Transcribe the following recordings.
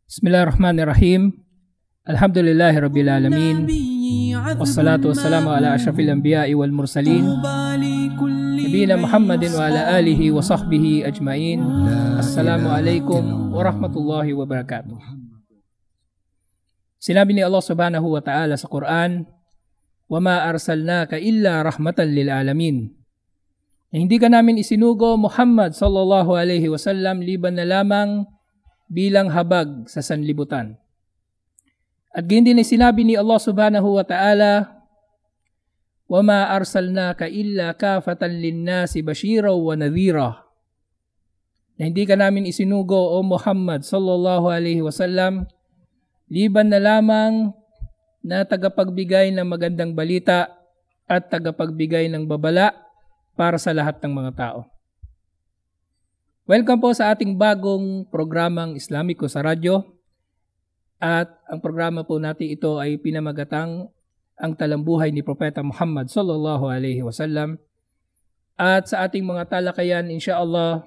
Bismillahirrahmanirrahim. Alhamdulillahi Rabbil Alamin. Wassalatu wassalamu ala ashrafil anbiya'i wal mursalin. Nabiyina Muhammadin wa ala alihi wa sahbihi ajmain. Assalamu alaikum warahmatullahi wabarakatuh. Sinabi ni Allah subhanahu wa ta'ala sa Quran, وَمَا أَرْسَلْنَاكَ إِلَّا رَحْمَةً لِلْعَالَمِينَ. Hindi ka namin isinugo, Muhammad sallallahu alaihi wasallam, liban na lamang bilang habag sa sanlibutan. At ganyan din ay sinabi ni Allah subhanahu wa ta'ala, وَمَا أَرْسَلْنَاكَ إِلَّا كَافَةً لِلنَّاسِ بَشِيرًا وَنَذِيرًا. Na hindi ka namin isinugo, O Muhammad sallallahu alaihi wasallam, liban na lamang na tagapagbigay ng magandang balita at tagapagbigay ng babala para sa lahat ng mga tao. Welcome po sa ating bagong programang Islamiko sa radyo. At ang programa po natin ito ay pinamagatang ang talambuhay ni Propeta Muhammad sallallahu alaihi wasallam. At sa ating mga talakayan, insyaAllah,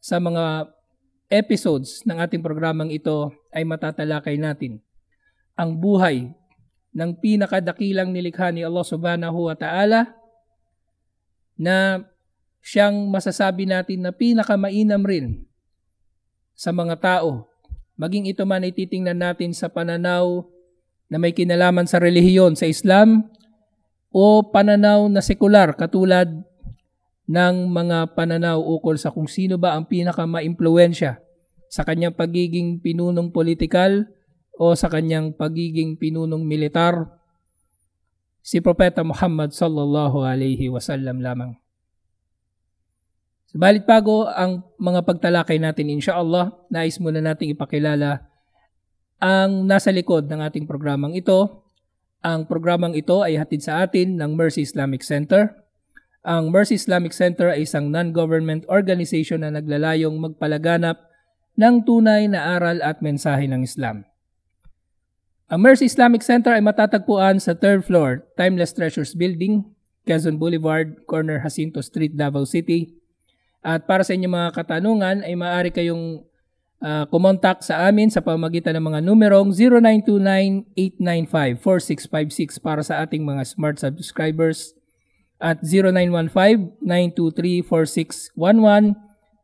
sa mga episodes ng ating programang ito ay matatalakay natin ang buhay ng pinakadakilang nilikha ni Allah subhanahu wa ta'ala na siyang masasabi natin na pinakamainam rin sa mga tao. Maging ito man ay titingnan natin sa pananaw na may kinalaman sa relihiyon sa Islam o pananaw na sekular katulad ng mga pananaw ukol sa kung sino ba ang pinakamaimpluwensya sa kanyang pagiging pinunong politikal o sa kanyang pagiging pinunong militar. Si Propeta Muhammad sallallahu alaihi wasallam lamang. Subalit bago ang mga pagtalakay natin, insyaAllah, nais muna nating ipakilala ang nasa likod ng ating programang ito. Ang programang ito ay hatid sa atin ng Mercy Islamic Center. Ang Mercy Islamic Center ay isang non-government organization na naglalayong magpalaganap ng tunay na aral at mensahe ng Islam. Ang Mercy Islamic Center ay matatagpuan sa 3rd floor, Timeless Treasures Building, Quezon Boulevard, corner Jacinto Street, Davao City. At para sa inyong mga katanungan ay maaari kayong kumontak sa amin sa pamamagitan ng mga numerong 0929-895-4656 para sa ating mga smart subscribers at 0915-923-4611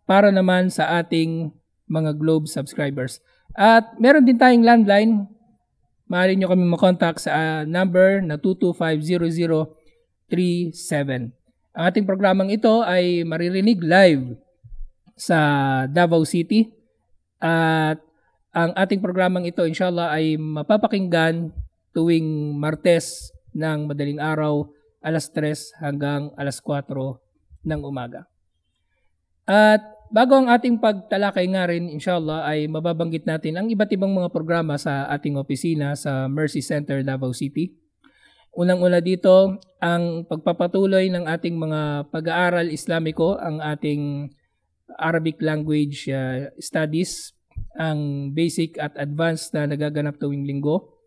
para naman sa ating mga Globe subscribers. At meron din tayong landline. Maaari nyo kami makontak sa number na 225-0037. Ang ating programang ito ay maririnig live sa Davao City. At ang ating programang ito, inshallah, ay mapapakinggan tuwing Martes ng madaling araw, alas 3 hanggang alas 4 ng umaga. At bago ang ating pagtalakay nga rin, inshallah, ay mababanggit natin ang iba't ibang mga programa sa ating opisina sa Mercy Center, Davao City. Unang-una dito, ang pagpapatuloy ng ating mga pag-aaral Islamiko, ang ating Arabic language studies, ang basic at advanced na nagaganap tuwing linggo.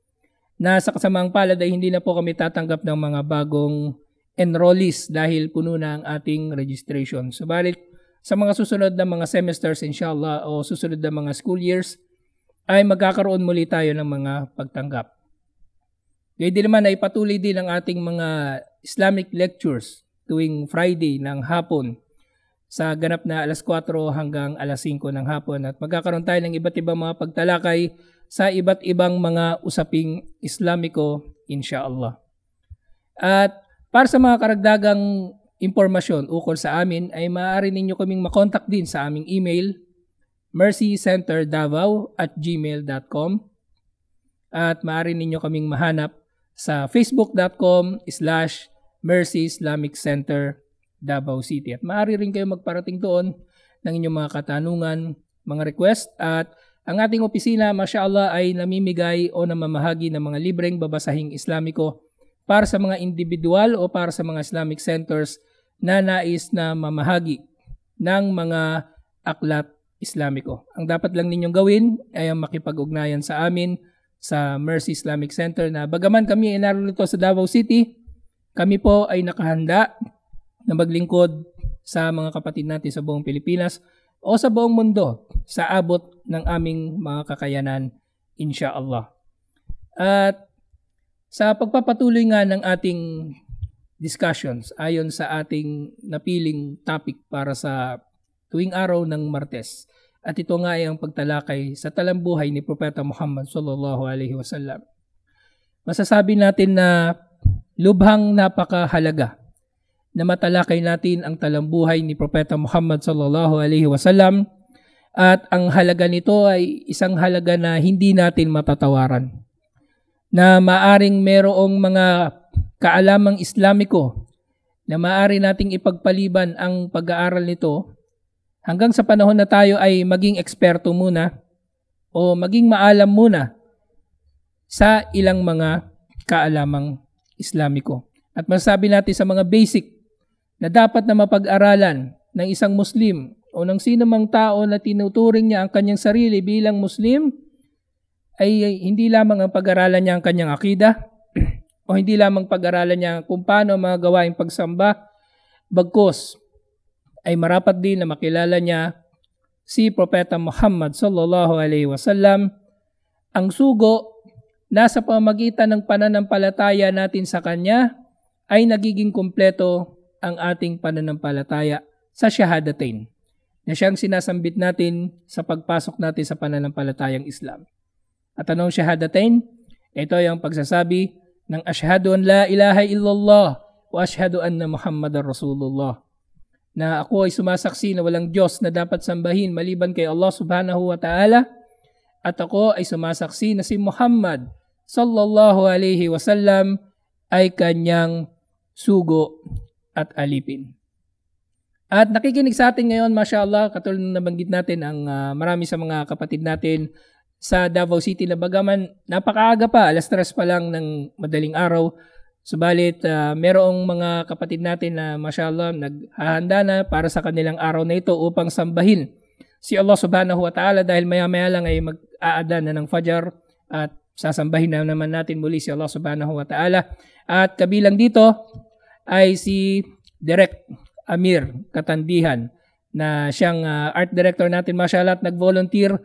Na sa kasamaang palad ay hindi na po kami tatanggap ng mga bagong enrollees dahil puno na ang ating registration. Subalit, sa mga susunod na mga semesters, inshallah, o susunod na mga school years, ay magkakaroon muli tayo ng mga pagtanggap. Gayun din naman ay patuloy din ang ating mga Islamic lectures tuwing Friday ng hapon sa ganap na alas 4 hanggang alas 5 ng hapon. At magkakaroon tayo ng iba't ibang mga pagtalakay sa iba't ibang mga usaping Islamiko, inshallah. At para sa mga karagdagang impormasyon ukol sa amin ay maaari ninyo kaming makontak din sa aming email mercycenterdavao@gmail.com at maaari ninyo kaming mahanap sa facebook.com/Mercy Islamic Center Davao City. At maaari rin kayo magparating doon ng inyong mga katanungan, mga request. At ang ating opisina, mashallah, ay namimigay o namamahagi ng mga libreng babasahing Islamiko para sa mga individual o para sa mga Islamic centers na nais na mamahagi ng mga aklat Islamiko. Ang dapat lang ninyong gawin ay makipag-ugnayan sa amin sa Mercy Islamic Center na bagaman kami ay narito sa Davao City, kami po ay nakahanda na maglingkod sa mga kapatid natin sa buong Pilipinas o sa buong mundo sa abot ng aming mga kakayanan, inshaallah. At sa pagpapatuloy nga ng ating discussions ayon sa ating napiling topic para sa tuwing araw ng Martes. At ito nga ay ang pagtalakay sa talambuhay ni Propeta Muhammad sallallahu alaihi wasallam. Masasabi natin na lubhang napakahalaga na matalakay natin ang talambuhay ni Propeta Muhammad sallallahu alaihi wasallam, at ang halaga nito ay isang halaga na hindi natin matatawaran. Na maaring merong mga kaalamang Islamiko na maaari nating ipagpaliban ang pag-aaral nito hanggang sa panahon na tayo ay maging eksperto muna o maging maalam muna sa ilang mga kaalamang Islamiko. At masasabi natin sa mga basic na dapat na mapag-aralan ng isang Muslim o ng sino mang tao na tinuturing niya ang kanyang sarili bilang Muslim ay hindi lamang ang pag-aralan niya ang kanyang akida o hindi lamang pag-aralan niya kung paano mga gawaing pagsamba, bagkus ay marapat din na makilala niya si Propeta Muhammad sallallahu alaihi wasallam. Ang sugo nasa pamamagitan ng pananampalataya natin sa kanya ay nagiging kumpleto ang ating pananampalataya sa Shahadatain na siyang sinasambit natin sa pagpasok natin sa pananampalatayang Islam. At anong Shahadatain? Ito ay ang pagsasabi ng ashhadu an la ilaha illallah wa ashhadu anna Muhammadar Rasulullah, na ako ay sumasaksi na walang Diyos na dapat sambahin maliban kay Allah subhanahu wa ta'ala, at ako ay sumasaksi na si Muhammad sallallahu alaihi wasallam ay kanyang sugo at alipin. At nakikinig sa atin ngayon, mashallah, katulad ng nabanggit natin, ang marami sa mga kapatid natin sa Davao City na bagaman napakaaga pa, 3:00 pa lang ng madaling araw. Subalit merong mga kapatid natin na mashallah naghahanda na para sa kanilang araw na ito upang sambahin si Allah subhanahu wa ta'ala, dahil maya-maya lang ay mag-aadan na ng Fajr at sasambahin na naman natin muli si Allah subhanahu wa ta'ala. At kabilang dito ay si Direk Amir Katandihan, na siyang art director natin, mashallah, at nag-volunteer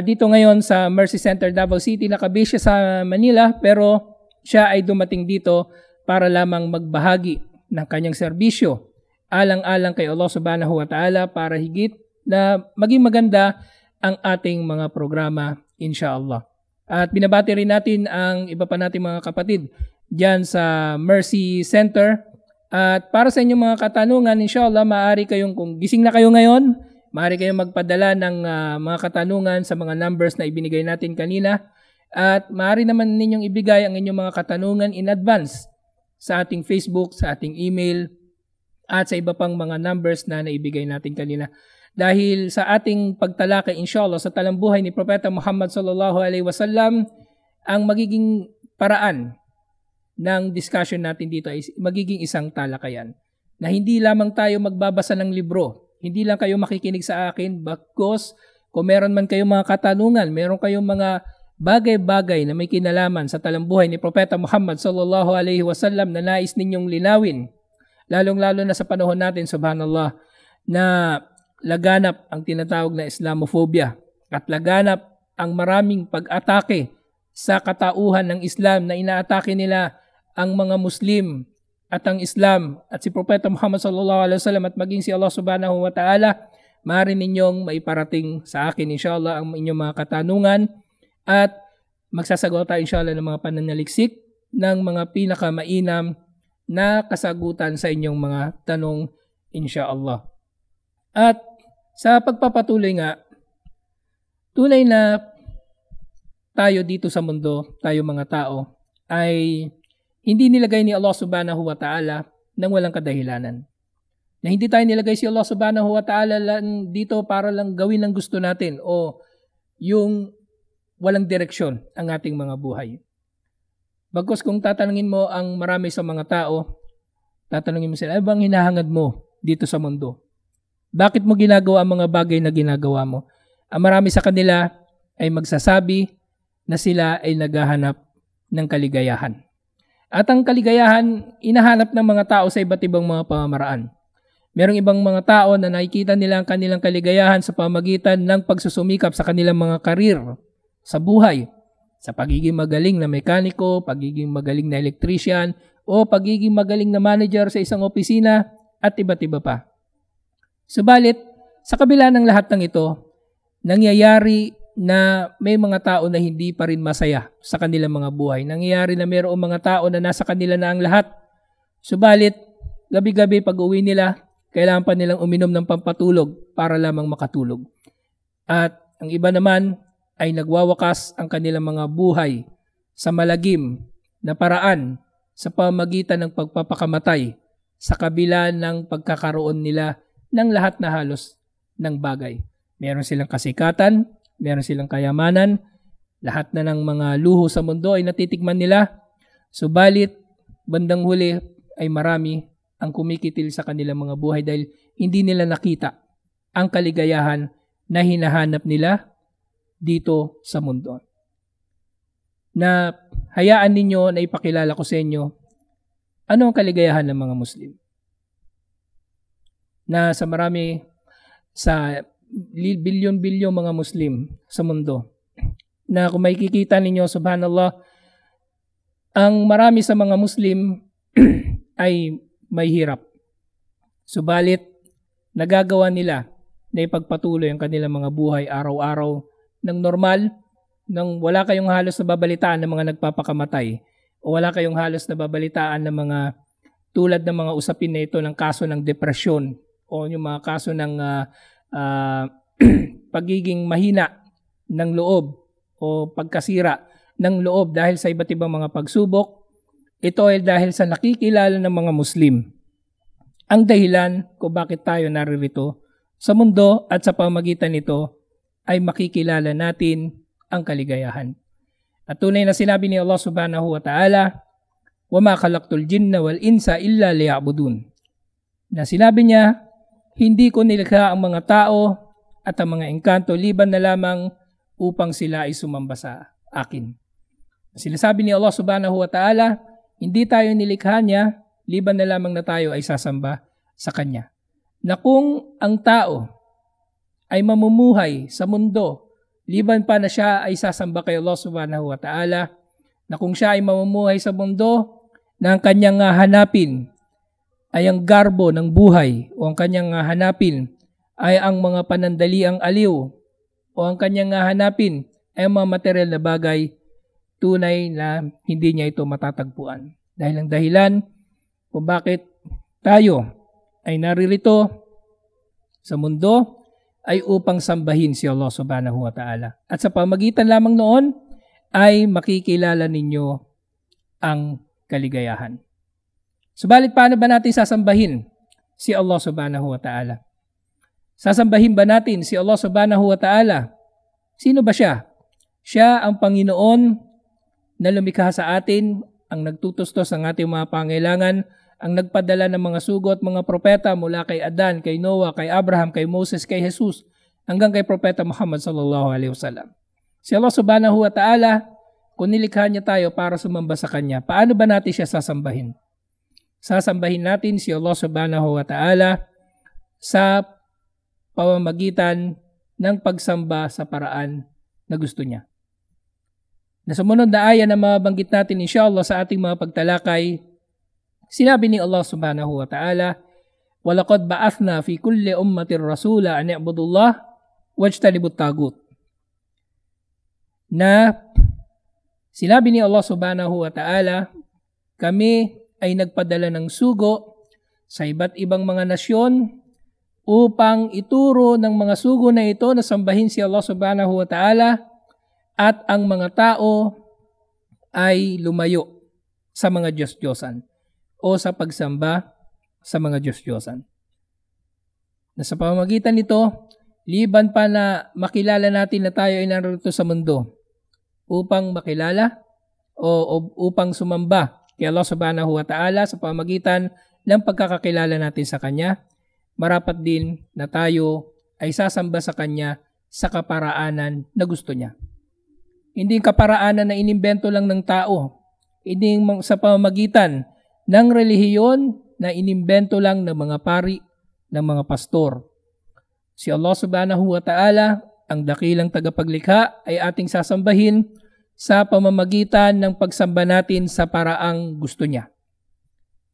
dito ngayon sa Mercy Center, Davao City. Nakabase siya sa Manila, pero siya ay dumating dito para lamang magbahagi ng kanyang serbisyo alang-alang kay Allah subhanahu wa ta'ala, para higit na maging maganda ang ating mga programa, inshallah. At binabati rin natin ang iba pa nating mga kapatid dyan sa Mercy Center. At para sa inyong mga katanungan, inshallah, maaari kayong, kung gising na kayo ngayon, maaari kayong magpadala ng mga katanungan sa mga numbers na ibinigay natin kanina. At maaari naman ninyong ibigay ang inyong mga katanungan in advance sa ating Facebook, sa ating email, at sa iba pang mga numbers na naibigay natin kanina. Dahil sa ating pagtalakay, inshallah, sa talambuhay ni Propeta Muhammad sallallahu alaihi wasallam, ang magiging paraan ng discussion natin dito ay magiging isang talakayan. Na hindi lamang tayo magbabasa ng libro, hindi lang kayo makikinig sa akin, bagkus kung meron man kayong mga katanungan, meron kayong mga bagay-bagay na may kinalaman sa talambuhay ni Propeta Muhammad sallallahu alaihi wasallam na nais ninyong linawin, lalong-lalo na sa panahon natin, subhanallah, na laganap ang tinatawag na Islamophobia at laganap ang maraming pag-atake sa katauhan ng Islam, na inaatake nila ang mga Muslim at ang Islam at si Propeta Muhammad sallallahu alaihi wasallam at maging si Allah subhanahu wa ta'ala, maaari ninyong maiparating sa akin, inshallah, ang inyong mga katanungan, at magsasagot tayo, inshallah, ng mga pananaliksik ng mga pinakamainam na kasagutan sa inyong mga tanong, inshallah. At sa pagpapatuloy nga, tunay na tayo dito sa mundo, tayo mga tao, ay hindi nilagay ni Allah subhanahu wa ta'ala nang walang kadahilanan. Na hindi tayo nilagay si Allah subhanahu wa ta'ala lang dito para lang gawin ang gusto natin o yung walang direksyon ang ating mga buhay. Bagkus kung tatanungin mo ang marami sa mga tao, tatanungin mo sila, ano bang hinahangad mo dito sa mundo? Bakit mo ginagawa ang mga bagay na ginagawa mo? Ang marami sa kanila ay magsasabi na sila ay naghahanap ng kaligayahan. At ang kaligayahan, inahanap ng mga tao sa iba't ibang mga pamamaraan. Merong ibang mga tao na nakikita nila ang kanilang kaligayahan sa pamamagitan ng pagsusumikap sa kanilang mga karir sa buhay. Sa pagiging magaling na mekaniko, pagiging magaling na electrician, o pagiging magaling na manager sa isang opisina, at iba't iba pa. Subalit, sa kabila ng lahat ng ito, nangyayari na may mga tao na hindi pa rin masaya sa kanilang mga buhay. Nangyayari na mayroong mga tao na nasa kanila na ang lahat. Subalit, gabi-gabi pag-uwi nila, kailangan pa nilang uminom ng pampatulog para lamang makatulog. At ang iba naman ay nagwawakas ang kanilang mga buhay sa malagim na paraan sa pamamagitan ng pagpapakamatay sa kabila ng pagkakaroon nila ng lahat na halos ng bagay. Meron silang kasikatan, meron silang kayamanan, lahat na ng mga luho sa mundo ay natitikman nila. Subalit, bandang huli ay marami ang kumikitil sa kanilang mga buhay dahil hindi nila nakita ang kaligayahan na hinahanap nila dito sa mundo. Na hayaan ninyo na ipakilala ko sa inyo ano ang kaligayahan ng mga Muslim. Na sa marami, sa bilyon-bilyon mga Muslim sa mundo, na kung makikita ninyo, subhanallah, ang marami sa mga Muslim ay may hirap. Subalit, nagagawa nila na ipagpatuloy ang kanilang mga buhay araw-araw ng normal, nang wala kayong halos na babalitaan ng mga nagpapakamatay o wala kayong halos na babalitaan ng mga tulad ng mga usapin na ito ng kaso ng depresyon o yung mga kaso ng pagiging mahina ng loob o pagkasira ng loob dahil sa iba't ibang mga pagsubok. Ito ay dahil sa nakikilala ng mga Muslim. Ang dahilan kung bakit tayo naririto sa mundo at sa pamamagitan nito ay makikilala natin ang kaligayahan. At tunay na sinabi ni Allah subhanahu wa ta'ala, وَمَا خَلَقْتُ الْجِنَّ وَالْإِنسَ إِلَّا لِيَعْبُدُونَ. Na sinabi niya, hindi ko nilikha ang mga tao at ang mga engkanto liban na lamang upang sila ay sumamba sa akin. Sinasabi ni Allah subhanahu wa ta'ala, hindi tayo nilikha niya, liban na lamang na tayo ay sasamba sa Kanya. Na kung ang tao ay mamumuhay sa mundo, liban pa na siya ay sasamba kay Allah subhanahu wa ta'ala, na kung siya ay mamumuhay sa mundo, na ang kanyang hanapin ay ang garbo ng buhay, o ang kanyang hanapin ay ang mga panandaliang aliw, o ang kanyang hanapin ay ang mga material na bagay, tunay na hindi niya ito matatagpuan. Dahil ang dahilan kung bakit tayo ay naririto sa mundo ay upang sambahin si Allah subhanahu wa ta'ala. At sa pamagitan lamang noon ay makikilala ninyo ang kaligayahan. Subalit paano ba natin sasambahin si Allah subhanahu wa ta'ala? Sasambahin ba natin si Allah subhanahu wa ta'ala? Sino ba siya? Siya ang Panginoon na lumikha sa atin, ang nagtutustos ng ating mga pangailangan, ang nagpadala ng mga sugo at mga propeta mula kay Adan, kay Noah, kay Abraham, kay Moses, kay Jesus, hanggang kay Propeta Muhammad sallallahu alaihi wasallam. Si Allah subhanahu wa ta'ala, kung nilikha niya tayo para sumamba sa Kanya, paano ba natin siya sasambahin? Sasambahin natin si Allah subhanahu wa ta'ala sa pamamagitan ng pagsamba sa paraan na gusto niya. Na sumunod na aya na mabanggit natin inshallah sa ating mga pagtalakay, sinabi ni Allah subhanahu wa ta'ala, وَلَقَدْ بَعَثْنَا فِي كُلِّ أُمَّةٍ رَسُولًا أَنِ اعْبُدُوا اللَّهَ وَاجْتَنِبُوا الطَّاغُوتَ. Na sinabi ni Allah subhanahu wa ta'ala, kami ay nagpadala ng sugo sa iba't ibang mga nasyon upang ituro ng mga sugo na ito na sambahin si Allah subhanahu wa ta'ala, at ang mga tao ay lumayo sa mga Diyos-Diyosan o sa pagsamba sa mga Diyos-Diyosan. Na sa pamamagitan nito, liban pa na makilala natin na tayo ay narito sa mundo upang makilala o upang sumamba kay Allah subhanahu wa ta'ala sa pamamagitan ng pagkakakilala natin sa Kanya, marapat din na tayo ay sasamba sa Kanya sa kaparaanan na gusto Niya. Hindi kaparaanan na inimbento lang ng tao. Hindi sa pamamagitan ng relihiyon na inimbento lang ng mga pari, ng mga pastor. Si Allah subhanahu wa ta'ala, ang dakilang tagapaglikha, ay ating sasambahin sa pamamagitan ng pagsamba natin sa paraang gusto niya.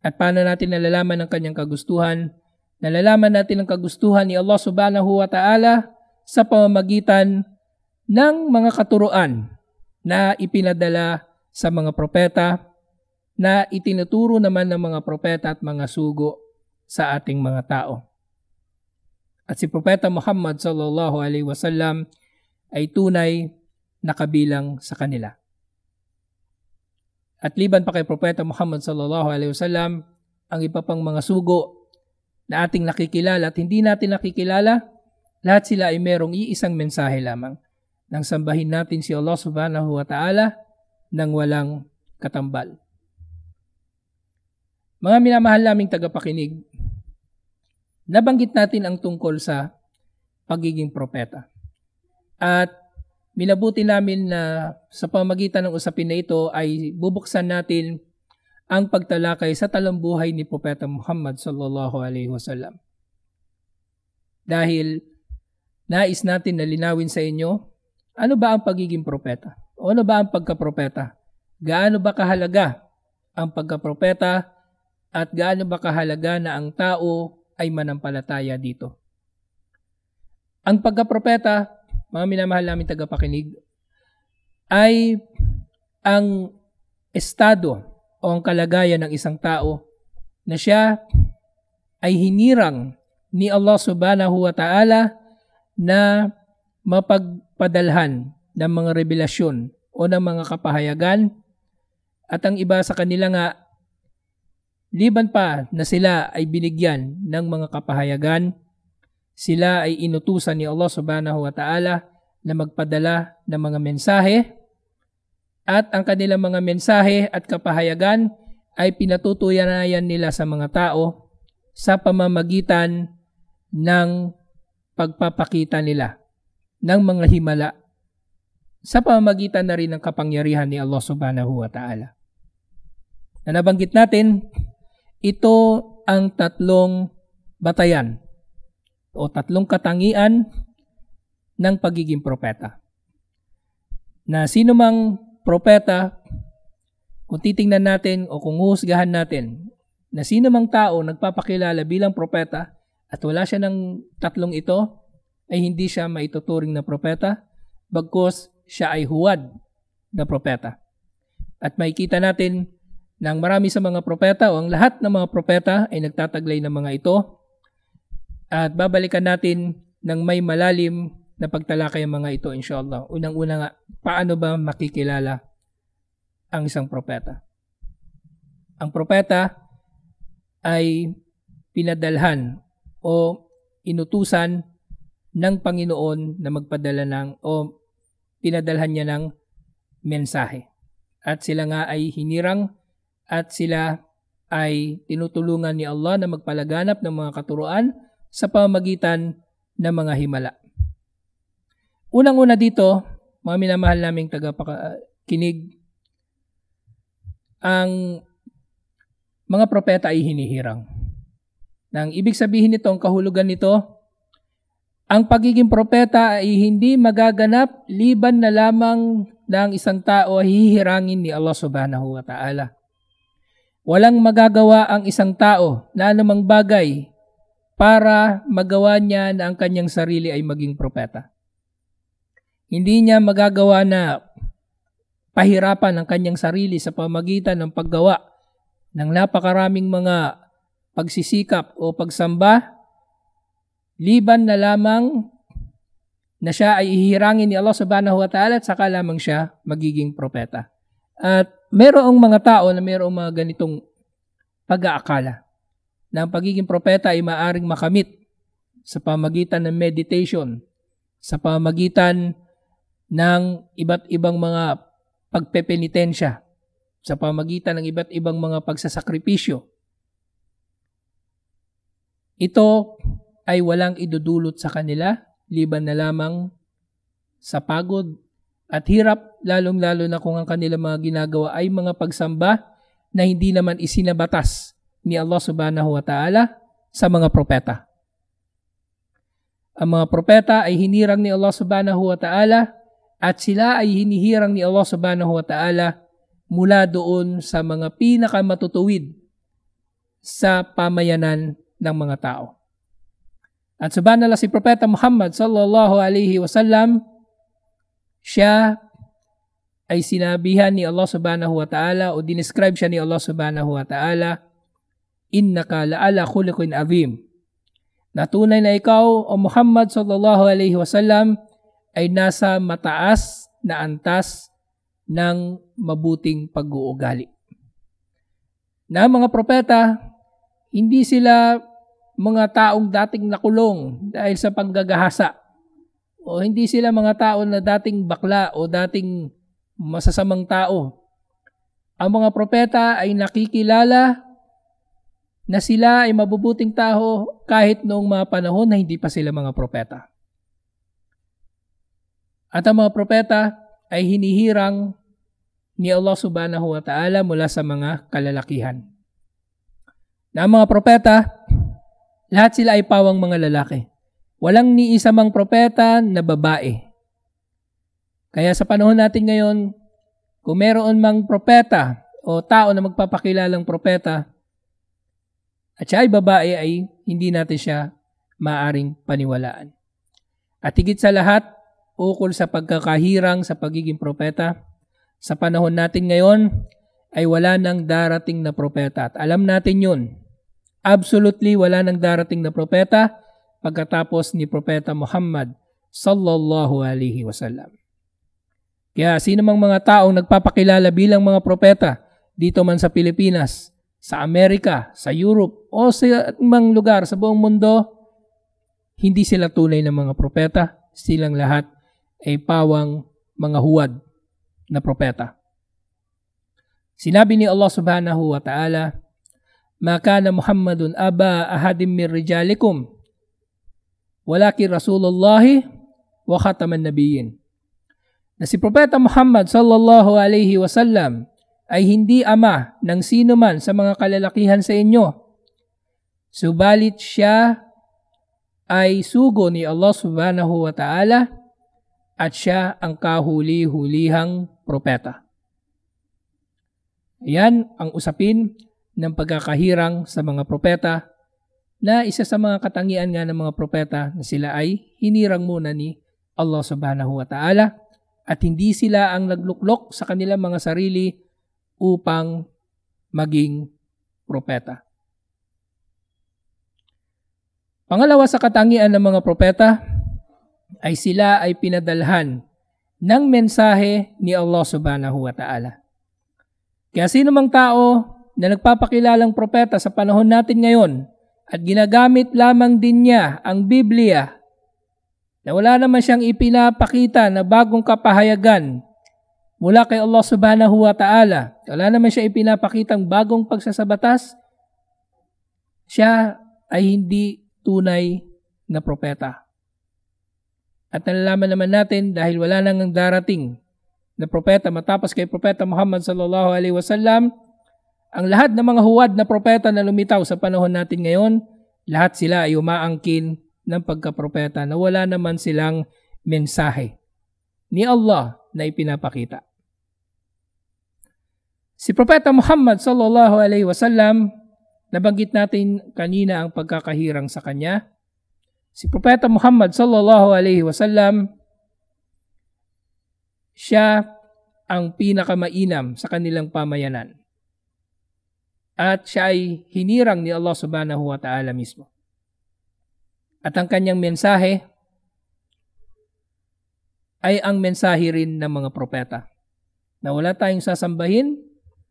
At paano natin nalalaman ang kanyang kagustuhan? Nalalaman natin ang kagustuhan ni Allah subhanahu wa ta'ala sa pamamagitan ng mga katuruan na ipinadala sa mga propeta, na itinuturo naman ng mga propeta at mga sugo sa ating mga tao. At si Propeta Muhammad sallallahu alaihi wasallam ay tunay na kabilang sa kanila. At liban pa kay Propeta Muhammad sallallahu alaihi wasallam, ang iba pang mga sugo na ating nakikilala at hindi natin nakikilala, lahat sila ay merong iisang mensahe lamang, nang sambahin natin si Allah subhanahu wa ta'ala nang walang katambal. Mga minamahal naming tagapakinig, nabanggit natin ang tungkol sa pagiging propeta. At minabuti namin na sa pamagitan ng usapin na ito ay bubuksan natin ang pagtalakay sa talambuhay ni Propeta Muhammad sallallahu alaihi wasallam. Dahil nais natin na linawin sa inyo, ano ba ang pagiging propeta? O ano ba ang pagkapropeta? Gaano ba kahalaga ang pagkapropeta at gaano ba kahalaga na ang tao ay manampalataya dito? Ang pagkapropeta, mga minamahal namin tagapakinig, ay ang estado o ang kalagayan ng isang tao na siya ay hinirang ni Allah subhanahu wa ta'ala na mapagpadalhan ng mga revelasyon o ng mga kapahayagan, at ang iba sa kanila nga, liban pa na sila ay binigyan ng mga kapahayagan, sila ay inutusan ni Allah subhanahu wa ta'ala na magpadala ng mga mensahe, at ang kanilang mga mensahe at kapahayagan ay pinatutunayan nila sa mga tao sa pamamagitan ng pagpapakita nila ng mga himala, sa pamamagitan na rin ng kapangyarihan ni Allah subhanahu wa ta'ala. Na nabanggit natin, ito ang tatlong batayan o tatlong katangian ng pagiging propeta. Na sino mang propeta, kung titingnan natin o kung huhusgahan natin, na sino mang tao nagpapakilala bilang propeta at wala siya ng tatlong ito, ay hindi siya maituturing na propeta, bagkus siya ay huwad na propeta. At makikita natin na ang marami sa mga propeta o ang lahat ng mga propeta ay nagtataglay ng mga ito, at babalikan natin ng may malalim na pagtalakay ang mga ito inshallah. Unang-una nga, paano ba makikilala ang isang propeta? Ang propeta ay pinadalhan o inutusan ng Panginoon na magpadala ng o pinadalhan niya ng mensahe. At sila nga ay hinirang at sila ay tinutulungan ni Allah na magpalaganap ng mga katuruan sa pamamagitan ng mga himala. Unang-una dito, mga minamahal naming tagapakinig, ang mga propeta ay hinihirang. Nang ibig sabihin nito, ang kahulugan nito, ang pagiging propeta ay hindi magaganap liban na lamang na ang isang tao ay hihirangin ni Allah subhanahu wa ta'ala. Walang magagawa ang isang tao na anumang bagay para magawa niya na ang kanyang sarili ay maging propeta. Hindi niya magagawa na pahirapan ang kanyang sarili sa pamamagitan ng paggawa ng napakaraming mga pagsisikap o pagsamba, liban na lamang na siya ay ihirangin ni Allah subhanahu wa ta'ala at saka lamang siya magiging propeta. At mayroong mga tao na mayroong mga ganitong pag-aakala na ang pagiging propeta ay maaring makamit sa pamagitan ng meditation, sa pamagitan ng iba't ibang mga pagpepenitensya, sa pamagitan ng iba't ibang mga pagsasakripisyo. Ito ay walang idudulot sa kanila liban na lamang sa pagod at hirap, lalong-lalo na kung ang kanilang mga ginagawa ay mga pagsamba na hindi naman isinabatas ni Allah subhanahu wa ta'ala sa mga propeta. Ang mga propeta ay hinirang ni Allah subhanahu wa ta'ala at sila ay hinihirang ni Allah subhanahu wa ta'ala mula doon sa mga pinakamatutuwid sa pamayanan ng mga tao. At subhanallah, si Propeta Muhammad sallallahu alaihi wasallam, siya ay sinabihan ni Allah subhanahu wa ta'ala o dinescribe siya ni Allah subhanahu wa ta'ala, innaka la'ala khuluqin azim. Na tunay na ikaw o Muhammad sallallahu alaihi wasallam ay nasa mataas na antas ng mabuting pag-uugali. Na mga propeta, hindi sila mga taong dating nakulong dahil sa panggagahasa. O hindi sila mga tao na dating bakla o dating masasamang tao. Ang mga propeta ay nakikilala na sila ay mabubuting tao kahit noong mga panahon na hindi pa sila mga propeta. At ang mga propeta ay hinihirang ni Allah subhanahu wa ta'ala mula sa mga kalalakihan. Na ang mga propeta, lahat sila ay pawang mga lalaki. Walang ni isa mang propeta na babae. Kaya sa panahon natin ngayon, kung meron mang propeta o tao na magpapakilalang propeta at siya ay babae, ay hindi natin siya maaring paniwalaan. At higit sa lahat, ukol sa pagkakahirang sa pagiging propeta, sa panahon natin ngayon ay wala nang darating na propeta. At alam natin yun. Absolutely wala nang darating na propeta pagkatapos ni Propeta Muhammad sallallahu alaihi wasallam. Kaya sino mang mga taong nagpapakilala bilang mga propeta dito man sa Pilipinas, sa Amerika, sa Europe o sa ibang lugar sa buong mundo, hindi sila tunay na mga propeta. Silang lahat ay pawang mga huwad na propeta. Sinabi ni Allah subhanahu wa ta'ala, ma kana Muhammadun aba ahadim min rijalikum walakin Rasulullahi wa khataman nabiyyin. Na si Propeta Muhammad sallallahu alaihi wasallam ay hindi ama ng sino man sa mga kalalakihan sa inyo. Subalit siya ay sugo ni Allah subhanahu wa ta'ala at siya ang kahuli-hulihang propeta. Yan ang usapin ng pagkakahirang sa mga propeta na isa sa mga katangian nga ng mga propeta na sila ay hinirang muna ni Allah subhanahu wa ta'ala at hindi sila ang nagluklok sa kanilang mga sarili upang maging propeta. Pangalawa sa katangian ng mga propeta ay sila ay pinadalhan ng mensahe ni Allah subhanahu wa ta'ala. Kaya sino mang tao na nagpapakilalang propeta sa panahon natin ngayon at ginagamit lamang din niya ang Biblia na wala naman siyang ipinapakita na bagong kapahayagan mula kay Allah subhanahu wa ta'ala, wala naman siya ipinapakitang bagong pagsasabatas, siya ay hindi tunay na propeta. At nalalaman naman natin dahil wala nang darating na propeta matapos kay Propeta Muhammad sallallahu alaihi wasallam, ang lahat ng mga huwad na propeta na lumitaw sa panahon natin ngayon, lahat sila ay umaangkin ng pagkapropeta na wala naman silang mensahe ni Allah na ipinapakita. Si Propeta Muhammad sallallahu alaihi wasallam, nabanggit natin kanina ang pagkakahirang sa kanya. Si Propeta Muhammad sallallahu alaihi wasallam, siya ang pinakamainam sa kanilang pamayanan. At siya ay hinirang ni Allah subhanahu wa ta'ala mismo. At ang kanyang mensahe ay ang mensahe rin ng mga propeta na wala tayong sasambahin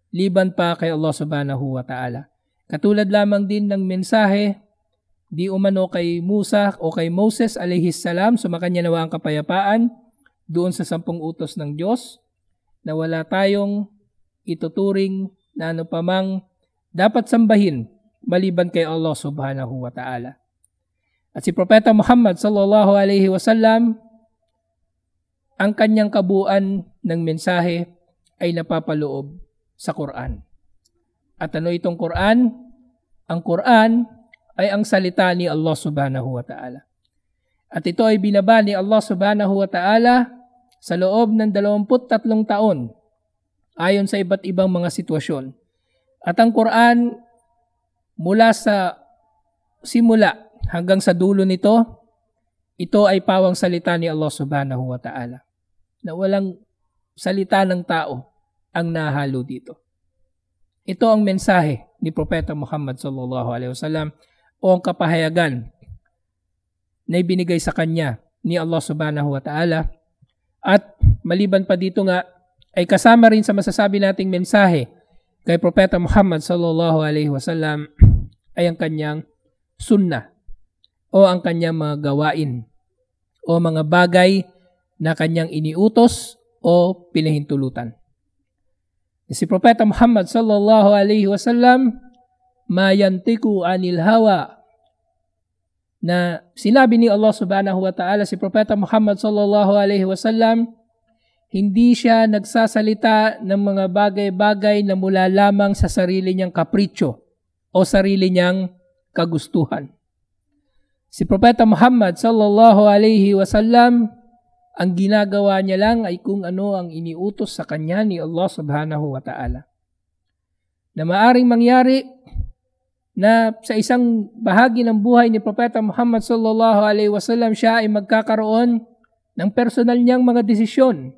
liban pa kay Allah subhanahu wa ta'ala. Katulad lamang din ng mensahe di umano kay Musa o kay Moses alayhis salam, sumakanya nawa ang kapayapaan doon sa 10 utos ng Diyos, na wala tayong ituturing na ano pamang dapat sambahin maliban kay Allah subhanahu wa ta'ala. At si Propeta Muhammad sallallahu alaihi wasallam, ang kanyang kabuuan ng mensahe ay napapaloob sa Quran. At ano itong Quran? Ang Quran ay ang salita ni Allah subhanahu wa ta'ala. At ito ay binaba ni Allah subhanahu wa ta'ala sa loob ng 23 taon ayon sa iba't ibang mga sitwasyon. At ang Quran mula sa simula hanggang sa dulo nito, ito ay pawang salita ni Allah subhanahu wa ta'ala na walang salita ng tao ang nahalo dito. Ito ang mensahe ni Propeta Muhammad sallallahu alaihi wasallam o ang kapahayagan na ibinigay sa kanya ni Allah subhanahu wa ta'ala. At maliban pa dito nga, ay kasama rin sa masasabi nating mensahe kay Propeta Muhammad sallallahu alaihi wasallam ay ang kanyang sunnah o ang kanyang mga gawain o mga bagay na kanyang iniutos o pinahintulutan. Si Propeta Muhammad sallallahu alaihi wasallam, ma yantiku anil hawa, na sinabi ni Allah subhanahu wa ta'ala si Propeta Muhammad sallallahu alaihi wasallam, hindi siya nagsasalita ng mga bagay-bagay na mula lamang sa sarili niyang kapritsyo o sarili niyang kagustuhan. Si Propeta Muhammad sallallahu alaihi wasallam, ang ginagawa niya lang ay kung ano ang iniutos sa kanya ni Allah subhanahu wa ta'ala. Na maaring mangyari na sa isang bahagi ng buhay ni Propeta Muhammad sallallahu alaihi wasallam siya ay magkakaroon ng personal niyang mga desisyon.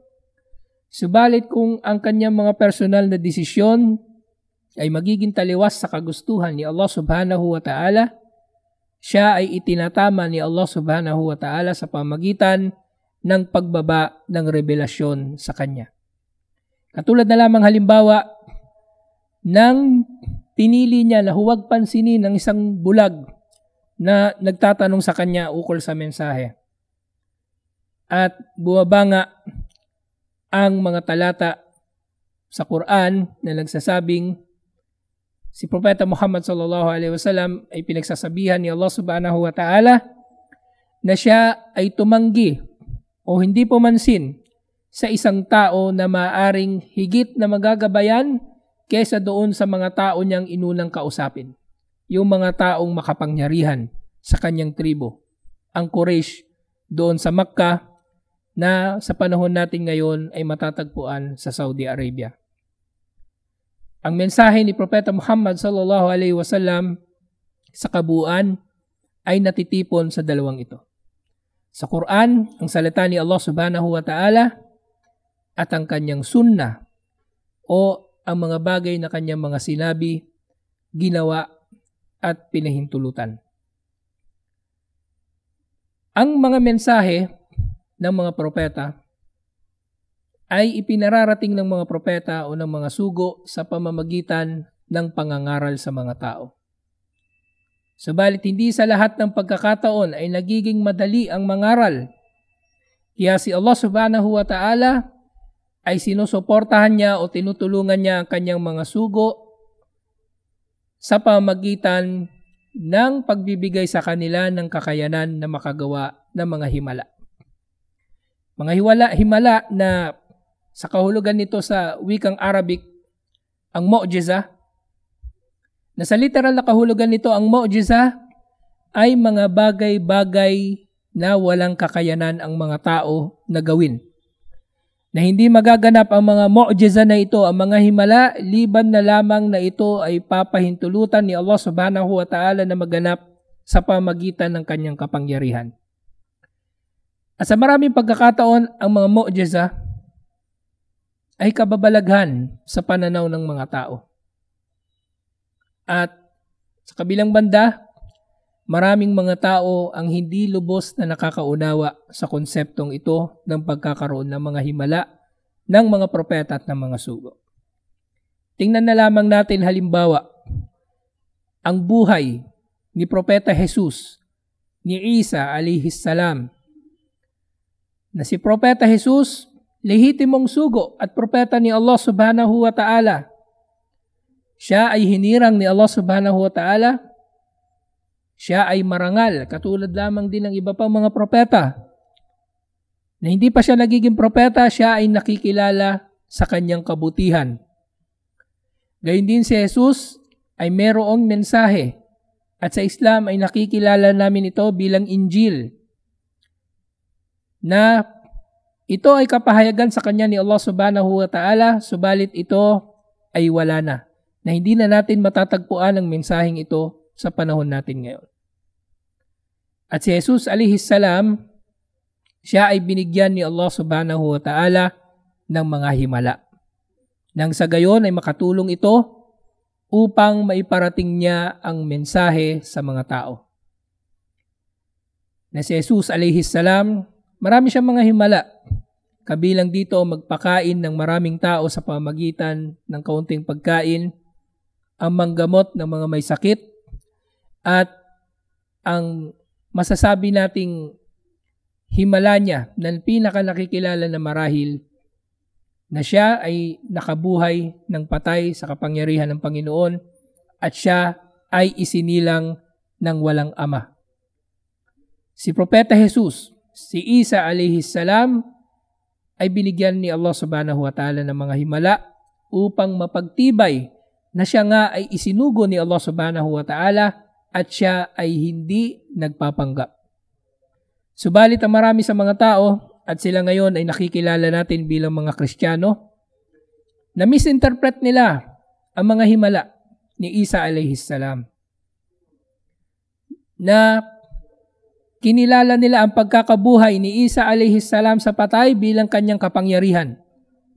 Subalit kung ang kanyang mga personal na desisyon ay magiging taliwas sa kagustuhan ni Allah subhanahu wa ta'ala, siya ay itinatama ni Allah subhanahu wa ta'ala sa pamagitan ng pagbaba ng revelasyon sa kanya. Katulad na lamang halimbawa ng pinili niya na huwag pansinin ng isang bulag na nagtatanong sa kanya ukol sa mensahe. At bumaba nga ang mga talata sa Quran na nagsasabing si Propeta Muhammad sallallahu alaihi wasallam ay pinagsasabihan ni Allah subhanahu wa ta'ala na siya ay tumanggi o hindi pumansin sa isang tao na maaring higit na magagabayan kaysa doon sa mga tao niyang inunang kausapin. Yung mga taong makapangyarihan sa kanyang tribo. Ang Quraysh doon sa Makkah na sa panahon natin ngayon ay matatagpuan sa Saudi Arabia. Ang mensahe ni Propeta Muhammad sallallahu alaihi wasallam sa kabuuan ay natitipon sa dalawang ito. Sa Quran, ang salita ni Allah subhanahu wa ta'ala at ang kanyang sunnah o ang mga bagay na kanyang mga sinabi, ginawa at pinahintulutan. Ang mga mensahe ng mga propeta ay ipinararating ng mga propeta o ng mga sugo sa pamamagitan ng pangangaral sa mga tao. Subalit hindi sa lahat ng pagkakataon ay nagiging madali ang mangaral. Kaya si Allah subhanahu wa ta'ala ay sinusuportahan niya o tinutulungan niya ang kanyang mga sugo sa pamamagitan ng pagbibigay sa kanila ng kakayanan na makagawa ng mga himala. Mga himala na sa kahulugan nito sa wikang Arabic, ang mu'jiza, na sa literal na kahulugan nito, ang mu'jiza ay mga bagay-bagay na walang kakayanan ang mga tao na gawin. Na hindi magaganap ang mga mu'jiza na ito, ang mga himala, liban na lamang na ito ay papahintulutan ni Allah subhanahu wa ta'ala na maganap sa pamagitan ng kanyang kapangyarihan. At sa maraming pagkakataon, ang mga mu'jiza ay kababalaghan sa pananaw ng mga tao. At sa kabilang banda, maraming mga tao ang hindi lubos na nakakaunawa sa konseptong ito ng pagkakaroon ng mga himala ng mga propeta at ng mga sugo. Tingnan na lamang natin halimbawa ang buhay ni Propeta Jesus, ni Isa alayhis salam, na si Propeta Jesus, lehitimong sugo at propeta ni Allah subhanahu wa ta'ala. Siya ay hinirang ni Allah subhanahu wa ta'ala. Siya ay marangal, katulad lamang din ng iba pang mga propeta. Na hindi pa siya nagiging propeta, siya ay nakikilala sa kanyang kabutihan. Gayun din si Jesus ay merong mensahe. At sa Islam ay nakikilala namin ito bilang Injil. na ito ay kapahayagan sa kanya ni Allah subhanahu wa ta'ala, subalit ito ay wala na hindi na natin matatagpuan ang mensaheng ito sa panahon natin ngayon. At si Jesus alayhis salam, siya ay binigyan ni Allah subhanahu wa ta'ala ng mga himala. Nang sa gayon ay makatulong ito upang maiparating niya ang mensahe sa mga tao. Na si Jesus alayhis salam, marami siyang mga himala. Kabilang dito magpakain ng maraming tao sa pamamagitan ng kaunting pagkain, ang manggamot ng mga may sakit, at ang masasabi nating himala niya na pinakanakikilala na marahil na siya ay nakabuhay ng patay sa kapangyarihan ng Panginoon at siya ay isinilang ng walang ama. Si Propeta Jesus, si Isa alayhis salam, ay binigyan ni Allah subhanahu wa ta'ala ng mga himala upang mapagtibay na siya nga ay isinugo ni Allah subhanahu wa ta'ala at siya ay hindi nagpapanggap. Subalit ang marami sa mga tao at sila ngayon ay nakikilala natin bilang mga Kristiyano na misinterpret nila ang mga himala ni Isa alayhis salam. Na kinilala nila ang pagkakabuhay ni Isa alayhis salam sa patay bilang kanyang kapangyarihan,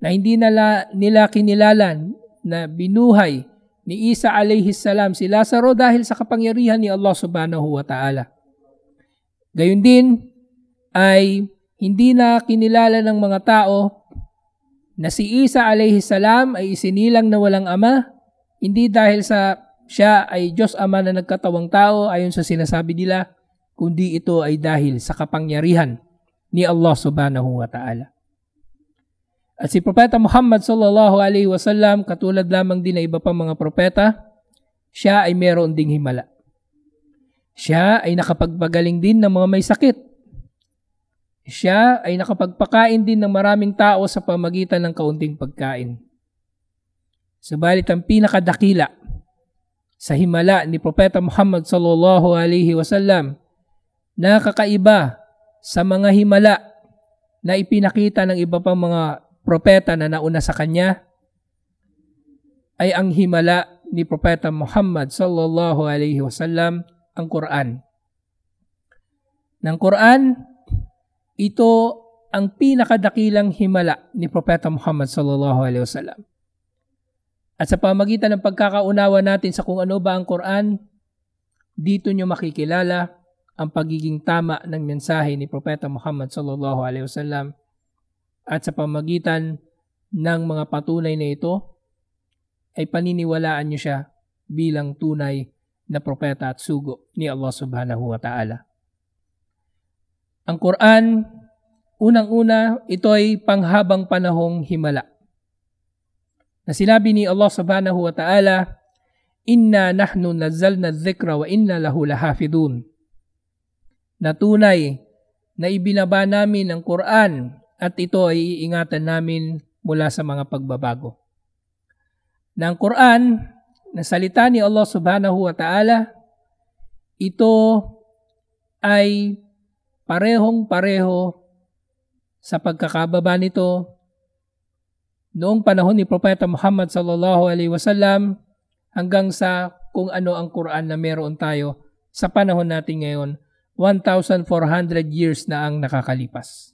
na hindi nila kinilala na binuhay ni Isa alayhis salam si Lazaro dahil sa kapangyarihan ni Allah subhanahu wa ta'ala. Gayun din ay hindi na kinilala ng mga tao na si Isa alayhis salam ay isinilang na walang ama, hindi dahil sa siya ay Diyos Ama na nagkatawang tao ayon sa sinasabi nila, kundi ito ay dahil sa kapangyarihan ni Allah subhanahu wa ta'ala. At si Propeta Muhammad sallallahu alaihi wasallam, katulad lamang din ng iba pang mga propeta, siya ay meron ding himala. Siya ay nakapagpagaling din ng mga may sakit. Siya ay nakapagpakain din ng maraming tao sa pamagitan ng kaunting pagkain. Subalit ang pinakadakila sa himala ni Propeta Muhammad sallallahu alaihi wasallam, nakakaiba sa mga himala na ipinakita ng iba pang mga propeta na nauna sa kanya, ay ang himala ni Propeta Muhammad sallallahu alaihi wasallam, ang Quran. Ng Quran, ito ang pinakadakilang himala ni Propeta Muhammad sallallahu alaihi wasallam. At sa pamagitan ng pagkakaunawa natin sa kung ano ba ang Quran, dito nyo makikilala ang pagiging tama ng mensahe ni Propeta Muhammad sallallahu alaihi wasallam, at sa pamagitan ng mga patunay na ito ay paniniwalaan niyo siya bilang tunay na propeta at sugo ni Allah subhanahu wa ta'ala. Ang Quran, unang-una, ito ay panghabang panahong himala. Na sinabi ni Allah subhanahu wa ta'ala, "Inna nahnu nazzalna adh-dhikra wa inna lahu lahafidun." Na tunay na ibinaba namin ang Quran at ito ay iingatan namin mula sa mga pagbabago. Na ang Quran, na salita ni Allah subhanahu wa ta'ala, ito ay parehong-pareho sa pagkakababa nito noong panahon ni Propeta Muhammad sallallahu alaihi wasallam hanggang sa kung ano ang Quran na meron tayo sa panahon natin ngayon, 1,400 years na ang nakakalipas.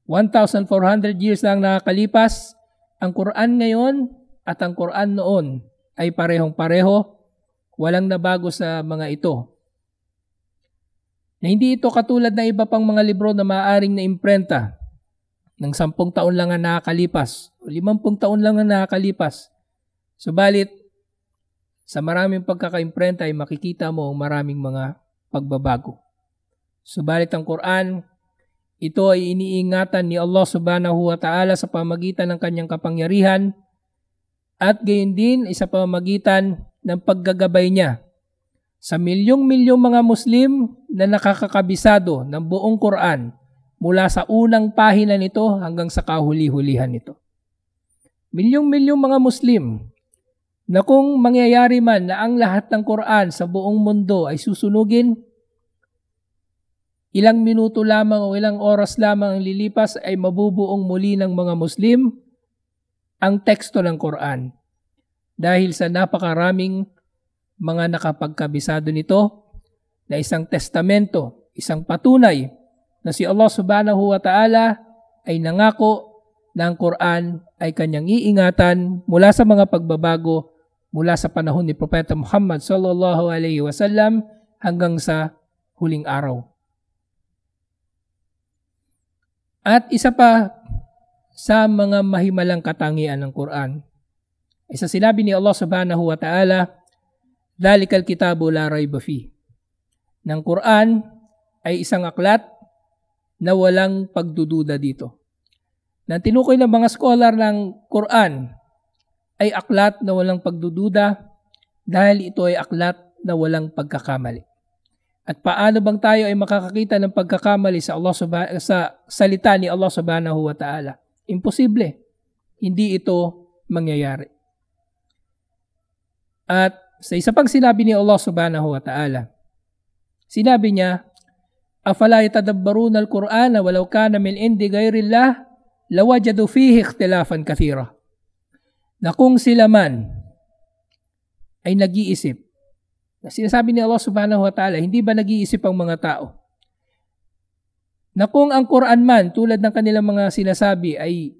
1,400 years na ang nakakalipas, ang Quran ngayon at ang Quran noon ay parehong-pareho, walang nabago sa mga ito. Na hindi ito katulad ng iba pang mga libro na maaaring na-imprenta ng 10 taon lang ang nakakalipas o 50 taon lang ang nakakalipas. Subalit, sa maraming pagkaka-imprenta ay makikita mo ang maraming mga pagbabago. Subalit ang Quran, ito ay iniingatan ni Allah subhanahu wa ta'ala sa pamagitan ng kanyang kapangyarihan at gayon din sa pamagitan ng paggagabay niya sa milyong-milyong mga Muslim na nakakakabisado ng buong Quran mula sa unang pahina nito hanggang sa kahuli-hulihan nito. Milyong-milyong mga Muslim na kung mangyayari man na ang lahat ng Quran sa buong mundo ay susunugin, ilang minuto lamang o ilang oras lamang ang lilipas ay mabubuong muli ng mga Muslim ang teksto ng Quran. Dahil sa napakaraming mga nakapagkabisado nito na isang testamento, isang patunay na si Allah subhanahu wa ta'ala ay nangako na ang Quran ay kanyang iingatan mula sa mga pagbabago mula sa panahon ni Propeta Muhammad sallallahu alaihi wasallam hanggang sa huling araw. At isa pa sa mga mahimalang katangian ng Quran ay sa sinabi ni Allah subhanahu wa ta'ala, "Dhalikal kitabu la rayba fi." Ng Quran ay isang aklat na walang pagdududa dito. Na tinukoy ng mga scholar ng Quran ay aklat na walang pagdududa dahil ito ay aklat na walang pagkakamali. At paano bang tayo ay makakakita ng pagkakamali sa salita ni Allah subhanahu wa ta'ala? Imposible. Hindi ito mangyayari. At sa isa pang sinabi ni Allah subhanahu wa ta'ala, sinabi niya, "Afala yatadabbaruna al-Qur'ana walau kana min indi ghayrillah lawajadu fihi ikhtilafan kathira." Na kung sila man ay nag-iisip, sinasabi ni Allah subhanahu wa ta'ala, hindi ba nag-iisip ang mga tao? Na kung ang Quran man, tulad ng kanilang mga sinasabi, ay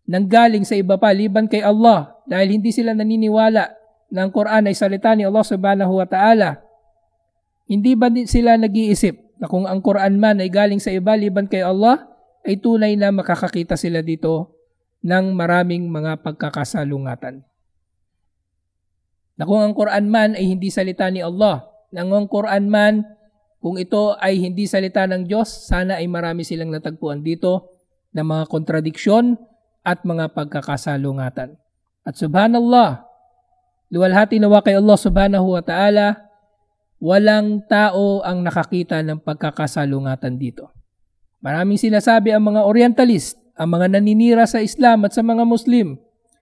nanggaling sa iba pa, liban kay Allah, dahil hindi sila naniniwala na ang Quran ay salita ni Allah subhanahu wa ta'ala, hindi ba sila nag-iisip na kung ang Quran man ay galing sa iba, liban kay Allah, ay tunay na makakakita sila dito ng maraming mga pagkakasalungatan? Na kung ang Quran man ay hindi salita ni Allah, na ang Quran man, kung ito ay hindi salita ng Diyos, sana ay marami silang natagpuan dito ng mga kontradiksyon at mga pagkakasalungatan. At subhanallah, luwalhati nawa kay Allah subhanahu wa ta'ala, walang tao ang nakakita ng pagkakasalungatan dito. Maraming sinasabi ang mga Orientalist, ang mga naninira sa Islam at sa mga Muslim,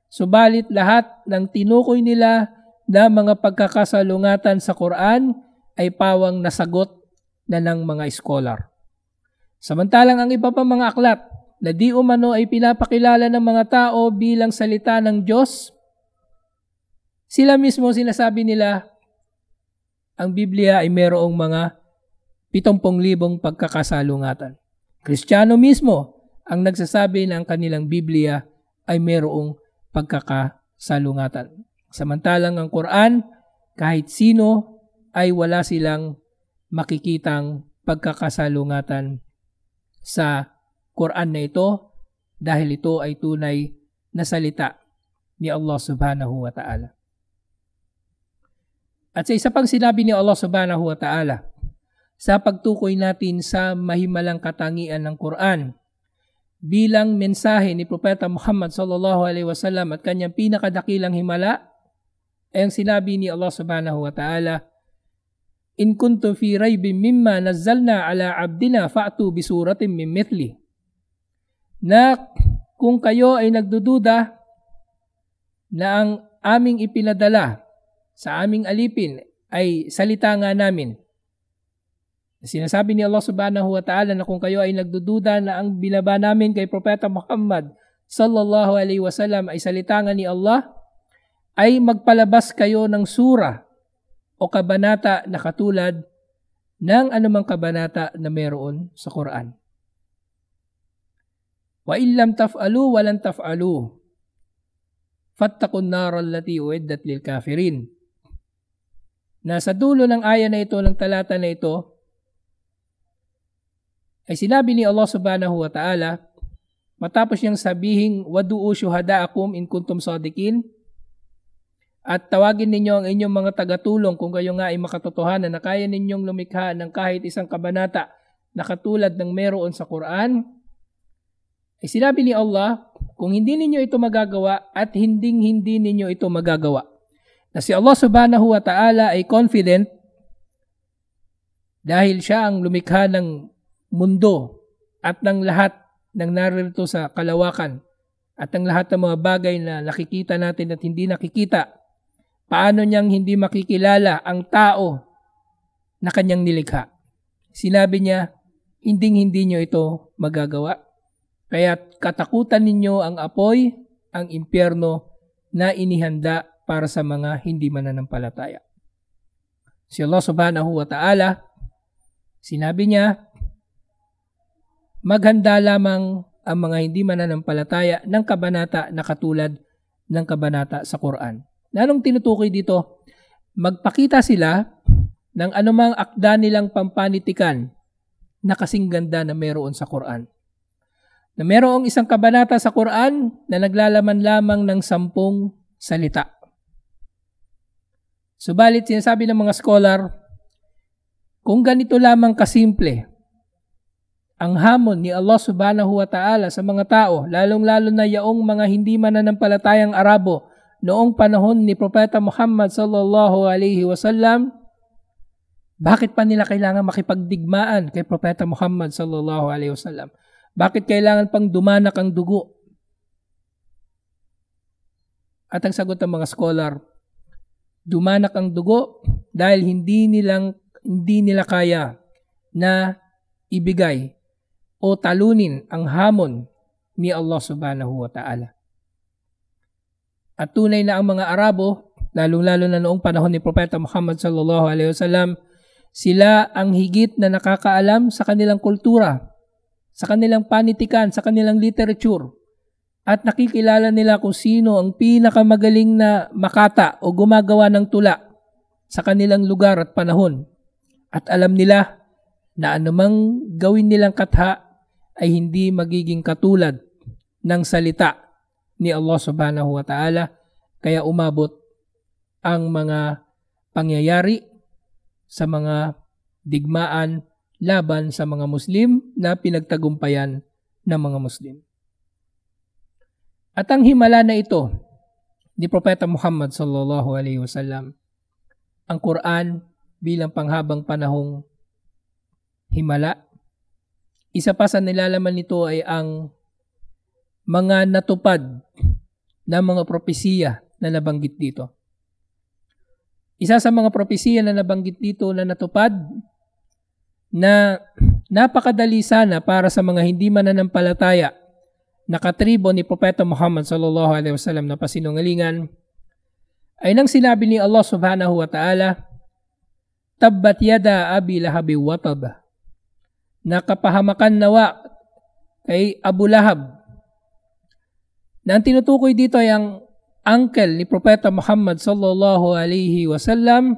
subalit lahat ng tinukoy nila na mga pagkakasalungatan sa Quran ay pawang nasagot na ng mga scholar. Samantalang ang iba pa mga aklat na di umano ay pinapakilala ng mga tao bilang salita ng Diyos, sila mismo sinasabi nila ang Biblia ay mayroong mga 70,000 pagkakasalungatan. Kristiyano mismo ang nagsasabi na ang kanilang Biblia ay mayroong pagkakasalungatan. Samantalang ang Quran, kahit sino ay wala silang makikitang pagkakasalungatan sa Quran na ito dahil ito ay tunay na salita ni Allah subhanahu wa ta'ala. At sa isa pang sinabi ni Allah subhanahu wa ta'ala, sa pagtukoy natin sa mahimalang katangian ng Quran bilang mensahe ni Propeta Muhammad sallallahu alaihi wasallam at kanyang pinakadakilang himala, ay ang sinabi ni Allah subhanahu wa ta'ala, "In kuntum fi raybin mimma nazzalna ala abdina fa'tu bi suratin min mithli." Na kung kayo ay nagdududa na ang aming ipinadala sa aming alipin ay salita nga namin. Sinasabi ni Allah subhanahu wa ta'ala na kung kayo ay nagdududa na ang binaba namin kay Propeta Muhammad sallallahu alaihi wasallam ay salita nga ni Allah, ay magpalabas kayo ng sura o kabanata na katulad ng anumang kabanata na meron sa Quran. Wa illam taf'alu wa lan taf'alu fattaqun nar allati uiddat lil kafirin. Na sa dulo ng aya na ito, ng talata na ito, ay sinabi ni Allah subhanahu wa ta'ala, matapos niyang sabihin, "Wadu'u syuhada'akum in kuntum sadiqin," at tawagin ninyo ang inyong mga tagatulong kung kayo nga ay makatotohanan na kaya ninyong lumikha ng kahit isang kabanata na katulad ng meron sa Quran, ay sinabi ni Allah, kung hindi ninyo ito magagawa at hindi ninyo ito magagawa. Na si Allah subhanahu wa ta'ala ay confident dahil siya ang lumikha ng mundo at ng lahat ng naririto sa kalawakan at ng lahat ng mga bagay na nakikita natin at hindi nakikita. Paano niyang hindi makikilala ang tao na kanyang nilikha? Sinabi niya, hindi nyo ito magagawa. Kaya katakutan ninyo ang apoy, ang impyerno na inihanda para sa mga hindi mananampalataya. Si Allah subhanahu wa ta'ala, sinabi niya, maghanda lamang ang mga hindi mananampalataya ng kabanata na katulad ng kabanata sa Quran. Anong tinutukoy dito? Magpakita sila ng anumang akda nilang pampanitikan na kasing ganda na meron sa Quran. Na merong isang kabanata sa Quran na naglalaman lamang ng 10 salita. Subalit sinasabi ng mga scholar, kung ganito lamang kasimple ang hamon ni Allah subhanahu wa ta'ala sa mga tao, lalong-lalo na yaong mga hindi mananampalatayang Arabo noong panahon ni Propeta Muhammad sallallahu alaihi wasallam, bakit pa nila kailangan makipagdigmaan kay Propeta Muhammad sallallahu alaihi wasallam? Bakit kailangan pang dumanak ang dugo? At ang sagot ng mga scholar, dumanak ang dugo dahil hindi nila kaya na ibigay o talunin ang hamon ni Allah subhanahu wa ta'ala. At tunay na ang mga Arabo, lalong-lalo na noong panahon ni Propeta Muhammad sallallahu alaihi wasallam, sila ang higit na nakakaalam sa kanilang kultura, sa kanilang panitikan, sa kanilang literature, at nakikilala nila kung sino ang pinakamagaling na makata o gumagawa ng tula sa kanilang lugar at panahon. At alam nila na anumang gawin nilang katha ay hindi magiging katulad ng salita ni Allah subhanahu wa ta'ala, kaya umabot ang mga pangyayari sa mga digmaan laban sa mga Muslim na pinagtagumpayan ng mga Muslim. At ang himala na ito ni Propeta Muhammad sallallahu alaihi wasallam, ang Quran bilang panghabang panahong himala, isa pa sa nilalaman nito ay ang mga natupad na mga propesiya na nabanggit dito. Isa sa mga propesiya na nabanggit dito na natupad na napakadali sana para sa mga hindi mananampalataya na katribo ni Propeta Muhammad sallallahu alaihi wasallam na pasinungalingan ay nang sinabi ni Allah subhanahu wa ta'ala, tabbat yada abi lahabi wa tab, na kapahamakan nawa kay Abu Lahab. Na ang tinutukoy dito ay ang uncle ni Propeta Muhammad sallallahu alaihi wasallam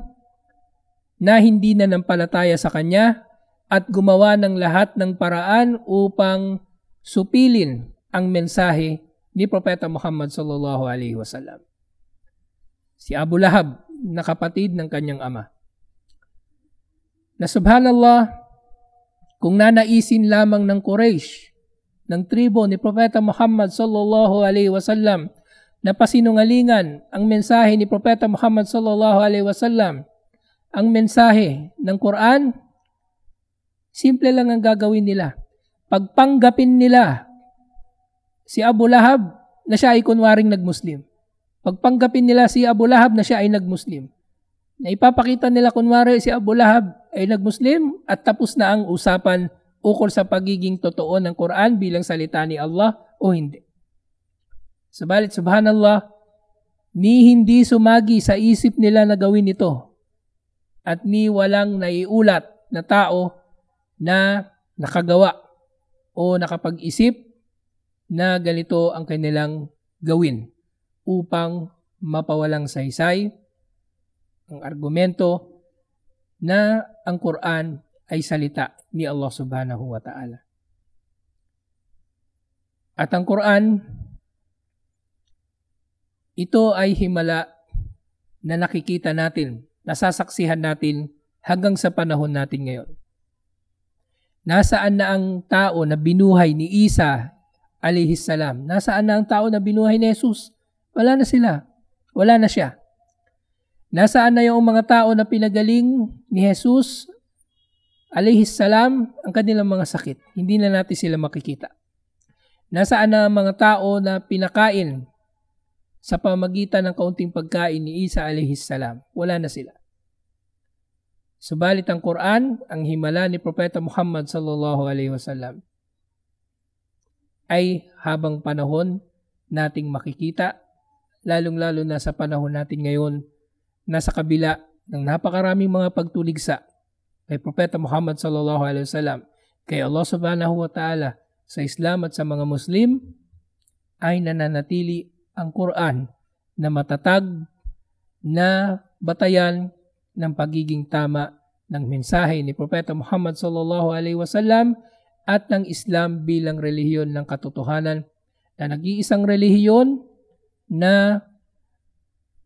na hindi nanampalataya sa kanya at gumawa ng lahat ng paraan upang supilin ang mensahe ni Propeta Muhammad sallallahu alaihi wasallam. Si Abu Lahab na kapatid ng kanyang ama. Na subhanallah, kung nanaisin lamang ng Quraysh, ng tribo ni Propeta Muhammad sallallahu alaihi wasallam na pasinungalingan ang mensahe ni Propeta Muhammad sallallahu alaihi wasallam, ang mensahe ng Quran, simple lang ang gagawin nila. Pagpanggapin nila si Abu Lahab na siya ay kunwaring nag-Muslim. Pagpanggapin nila si Abu Lahab na siya ay nag-Muslim. Na ipapakita nila kunwari si Abu Lahab ay nag-Muslim at tapos na ang usapan ukol sa pagiging totoo ng Quran bilang salita ni Allah o hindi. Subalit subhanallah, ni hindi sumagi sa isip nila na gawin ito at ni walang naiulat na tao na nakagawa o nakapag-isip na ganito ang kanilang gawin upang mapawalang saysay ang argumento na ang Quran ay salita ni Allah subhanahu wa ta'ala. At ang Quran, ito ay himala na nakikita natin, nasasaksihan natin hanggang sa panahon natin ngayon. Nasaan na ang tao na binuhay ni Isa alayhis salam? Nasaan na ang tao na binuhay ni Jesus? Wala na sila. Wala na siya. Nasaan na yung mga tao na pinagaling ni Jesus alayhis salam ang kanilang mga sakit? Hindi na natin sila makikita. Nasaan na ang mga tao na pinakain sa pamagitan ng kaunting pagkain ni Isa alayhis salam? Wala na sila. Subalit ang Quran, ang himala ni Propeta Muhammad sallallahu alaihi wasallam, ay habang panahon nating makikita, lalong-lalo na sa panahon natin ngayon, nasa kabila ng napakaraming mga pagtuligsa kay Propeta Muhammad sallallahu alaihi wasallam, kay Allah subhanahu wa ta'ala, sa Islam at sa mga Muslim, ay nananatili ang Quran na matatag na batayan ng pagiging tama ng mensahe ni Propeta Muhammad sallallahu alaihi wasallam at ng Islam bilang relihiyon ng katotohanan, na nag-iisang relihiyon na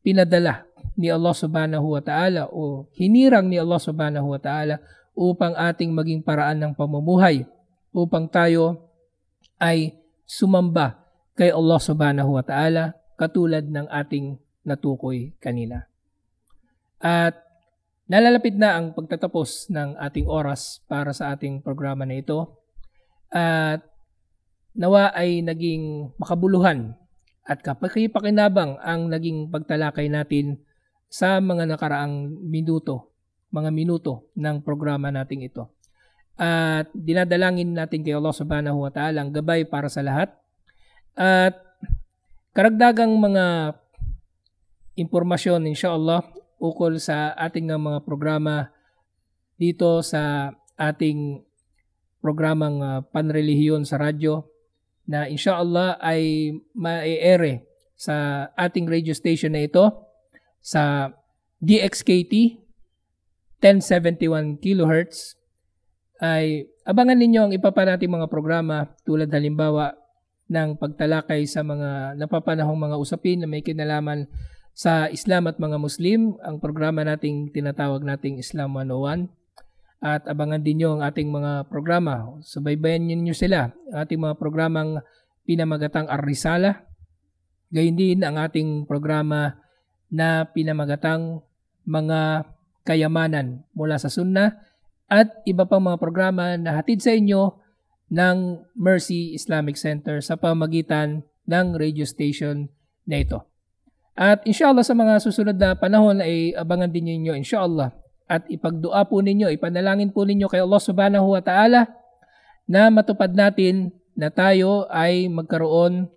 pinadala ni Allah subhanahu wa ta'ala o hinirang ni Allah subhanahu wa ta'ala upang ating maging paraan ng pamumuhay, upang tayo ay sumamba kay Allah subhanahu wa ta'ala katulad ng ating natukoy kanina. At nalalapit na ang pagtatapos ng ating oras para sa ating programa na ito, at nawa ay naging makabuluhan at kapakipakinabang ang naging pagtalakay natin sa mga nakaraang mga minuto ng programa nating ito. At dinadalangin natin kay Allah subhanahu wa ta'ala ang gabay para sa lahat, at karagdagang mga impormasyon inshallah ukol sa ating mga programa dito sa ating programang panrelihiyon sa radyo, na inshallah ay ma-ere sa ating radio station na ito sa DXKT 1071 kHz. Ay abangan ninyo ang iba pa nating mga programa, tulad halimbawa ng pagtalakay sa mga napapanahong mga usapin na may kinalaman sa Islam at mga Muslim, ang programa nating tinatawag nating Islam 101. At abangan din nyo ang ating mga programa, subaybayan nyo sila, ang ating mga programang pinamagatang Ar-Risala, gayon din ang ating programa na pinamagatang mga kayamanan mula sa Sunnah, at iba pang mga programa na hatid sa inyo ng Mercy Islamic Center sa pamagitan ng radio station na ito. At inshallah sa mga susunod na panahon ay abangan din ninyo inshallah, at ipagdua po ninyo, ipanalangin po ninyo kay Allah subhanahu wa ta'ala na matupad natin na tayo ay magkaroon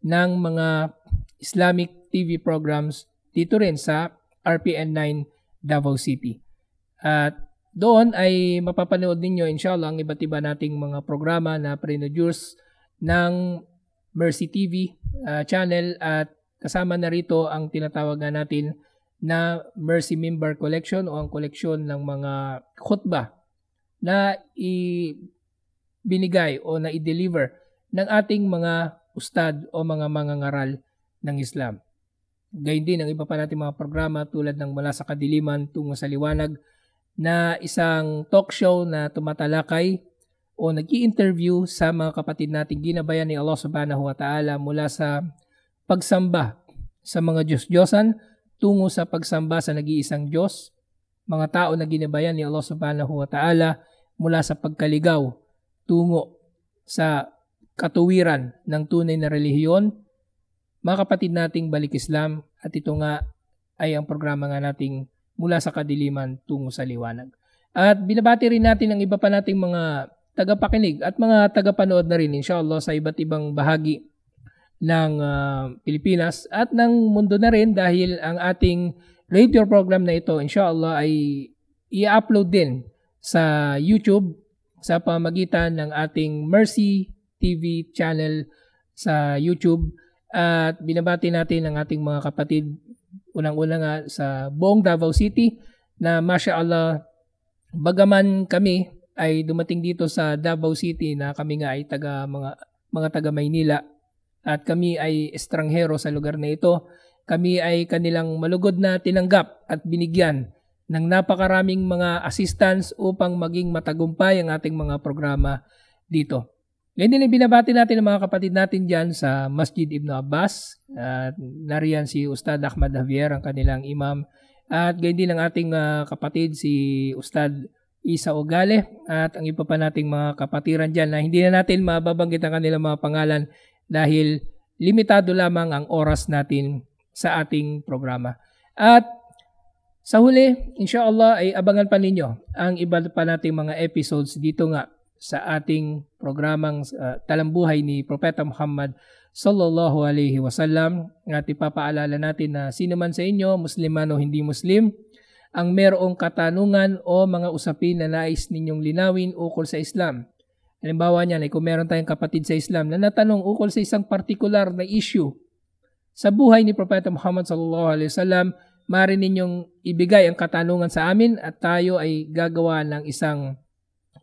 ng mga Islamic TV programs dito rin sa RPN 9 Davao City. At doon ay mapapanood ninyo inshallah ang iba't iba nating mga programa na pre-produce ng Mercy TV channel, at kasama na rito ang tinatawag natin na Mercy Member Collection o ang koleksyon ng mga khutbah na binigay o na i-deliver ng ating mga ustad o mga mangangaral ng Islam. Gayun din ang iba pa nating mga programa tulad ng Mula sa Kadiliman Tungo sa Liwanag, na isang talk show na tumatalakay o nag-i-interview sa mga kapatid nating ginabayan ni Allah subhanahu wa ta'ala mula sa pagsamba sa mga Diyos-Diyosan tungo sa pagsamba sa nag-iisang Diyos, mga tao na ginabayan ni Allah subhanahu wa ta'ala mula sa pagkaligaw tungo sa katuwiran ng tunay na relihiyon, mga kapatid nating balik Islam, at ito nga ay ang programa nga nating Mula sa Kadiliman Tungo sa Liwanag. At binabati rin natin ang iba pa nating mga tagapakinig at mga tagapanood na rin inshallah sa iba't ibang bahagi ng Pilipinas at ng mundo na rin, dahil ang ating radio program na ito inshallah ay i-upload din sa YouTube sa pamagitan ng ating Mercy TV channel sa YouTube. At binabati natin ang ating mga kapatid, unang-una nga sa buong Davao City, na mashallah, bagaman kami ay dumating dito sa Davao City na kami nga ay mga taga Maynila, at kami ay estranghero sa lugar na ito, kami ay kanilang malugod na tinanggap at binigyan ng napakaraming mga assistance upang maging matagumpay ang ating mga programa dito. Ngayon din binabati natin ang mga kapatid natin dyan sa Masjid Ibn Abbas, at nariyan si Ustad Ahmad Javier, ang kanilang imam, at gayon din ang ating kapatid si Ustad Isa Ogale, at ang iba pa nating mga kapatiran dyan na hindi na natin mababanggit ang kanilang mga pangalan dahil limitado lamang ang oras natin sa ating programa. At Sa huli, inshallah ay abangan pa ninyo ang iba pa nating mga episodes dito nga sa ating programang Talambuhay ni Propeta Muhammad sallallahu alaihi wasallam. At ipapaalala natin na sino man sa inyo, Muslim man o hindi Muslim, ang merong katanungan o mga usapin na nais ninyong linawin ukol sa Islam. Halimbawa niyan ay kung meron tayong kapatid sa Islam na natanong ukol sa isang particular na issue sa buhay ni Propeta Muhammad sallallahu alaihi wasallam, maaari ninyong ibigay ang katanungan sa amin at tayo ay gagawa ng isang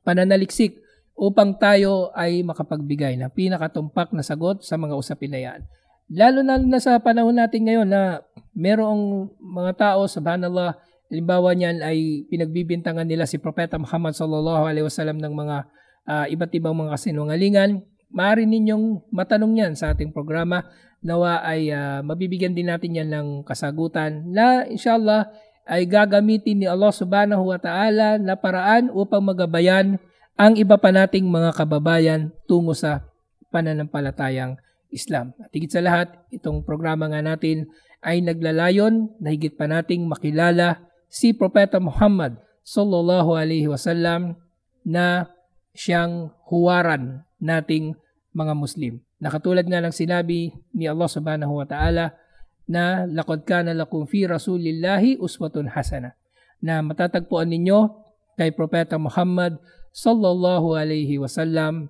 pananaliksik upang tayo ay makapagbigay ng pinakatumpak na sagot sa mga usapin na yan. Lalo na sa panahon natin ngayon na merong mga tao, subhanallah, halimbawa niyan ay pinagbibintangan nila si Propeta Muhammad sallallahu alaihi wasallam ng mga iba't ibang mga kasinungalingan. Maaari ninyong matanong yan sa ating programa. Nawa ay mabibigyan din natin yan ng kasagutan na inshallah ay gagamitin ni Allah subhanahu wa ta'ala na paraan upang magabayan ang iba pa nating mga kababayan tungo sa pananampalatayang Islam. At higit sa lahat, itong programa nga natin ay naglalayon na higit pa nating makilala si Propeta Muhammad sallallahu alaihi wasallam na siyang huwaran nating mga Muslim. Nakatulad nga ng sinabi ni Allah subhanahu wa ta'ala na laqad kana lakum fi rasulillahi uswatun hasana, na matatagpuan ninyo kay Propeta Muhammad sallallahu alaihi wasallam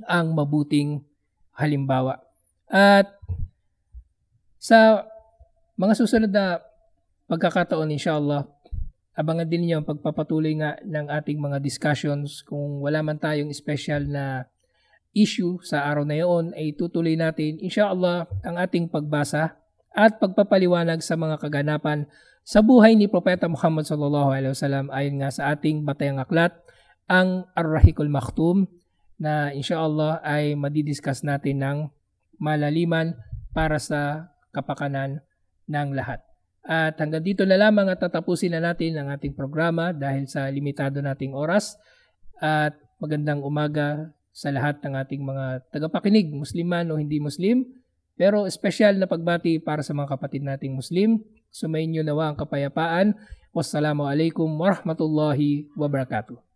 ang mabuting halimbawa. At sa mga susunod na pagkakataon inshallah, abangan din niyo ang pagpapatuloy nga ng ating mga discussions. Kung wala man tayong special na issue sa araw na iyon, ay tutuloy natin inshallah ang ating pagbasa at pagpapaliwanag sa mga kaganapan sa buhay ni Propeta Muhammad sallallahu alaihi wasallam ayon nga sa ating batayang aklat, ang Ar-Rahiqul Maktum, na inshallah ay madidiscuss natin ng malaliman para sa kapakanan ng lahat. At hanggang dito na lamang at tatapusin na natin ang ating programa dahil sa limitado nating oras. At magandang umaga sa lahat ng ating mga tagapakinig, Musliman o hindi Muslim. Pero espesyal na pagbati para sa mga kapatid nating Muslim. Sumainyo nawa ang kapayapaan. Wassalamu alaikum warahmatullahi wabarakatuh.